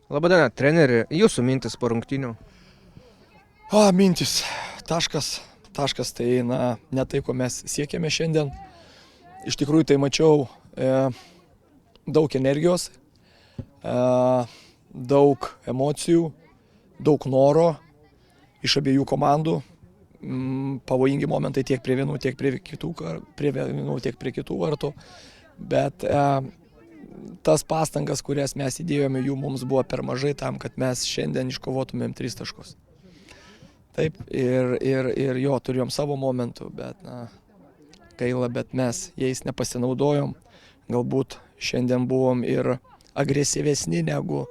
Labadiena, treneri, jūsų mintis po rungtynių. Mintis. Taškas tai, ne tai, ko mes siekėme šiandien. Iš tikrųjų, tai mačiau daug energijos, daug emocijų, daug noro iš abiejų komandų. Pavojingi momentai tiek prie vienų, tiek prie kitų vartų. Bet tas pastangas, kurias mes įdėjome, jų mums buvo per mažai tam, kad mes šiandien iškovotumėm 3 taškus. Taip, ir jo, turėjom savo momentų, bet gaila, bet mes jais nepasinaudojom. Galbūt šiandien buvom ir agresyvesni negu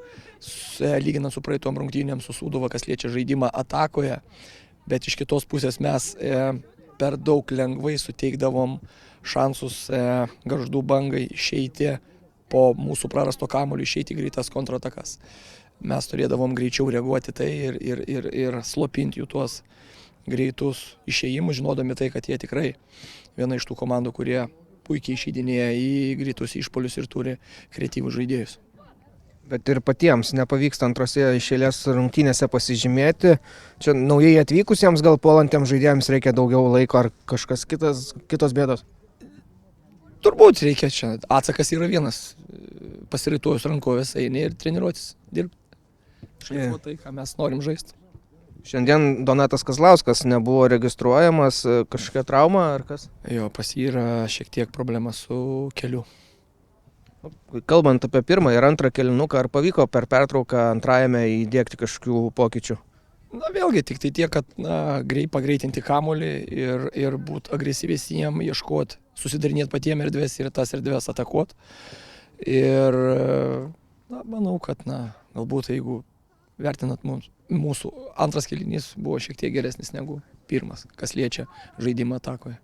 lyginant su praeitom rungtynėm su Sūduva, kas liečia žaidimą atakoje. Bet iš kitos pusės mes per daug lengvai suteikdavom šansus Gargždų bangai išeiti po mūsų prarasto kamuolio, išeiti greitas kontratakas. Mes turėdavom greičiau reaguoti tai ir slopinti jų tuos greitus išėjimus, žinodami tai, kad jie tikrai viena iš tų komandų, kurie puikiai išeidinėja į greitus išpolius ir turi kreatyvus žaidėjus. Bet ir patiems nepavyksta antrose iš eilės rungtynėse pasižymėti. Čia naujai atvykusiems gal puolantiems žaidėjams reikia daugiau laiko ar kažkas kitos bėdos? Turbūt reikia čia. Atsakas yra vienas. Pasiritojus rankovės eini ir treniruotis, dirbti. Šalifuo tai, ką mes norim žaisti. Šiandien Donatas Kazlauskas nebuvo registruojamas, kažkokia trauma ar kas? Jo, pas jį yra šiek tiek problema su keliu. Kalbant apie pirmą ir antrą kėlinuką, ar pavyko per pertrauką antrajame įdiegti kažkokių pokyčių? Vėlgi, tik tai tiek, kad pagreitinti kamuolį ir būti agresyvesniem, ieškoti, susidarinėti patiem erdvės ir tas erdvės atakuoti. Ir manau, kad galbūt jeigu vertinat mūsų antras kėlinys buvo šiek tiek geresnis negu pirmas, kas liečia žaidimą atakoje.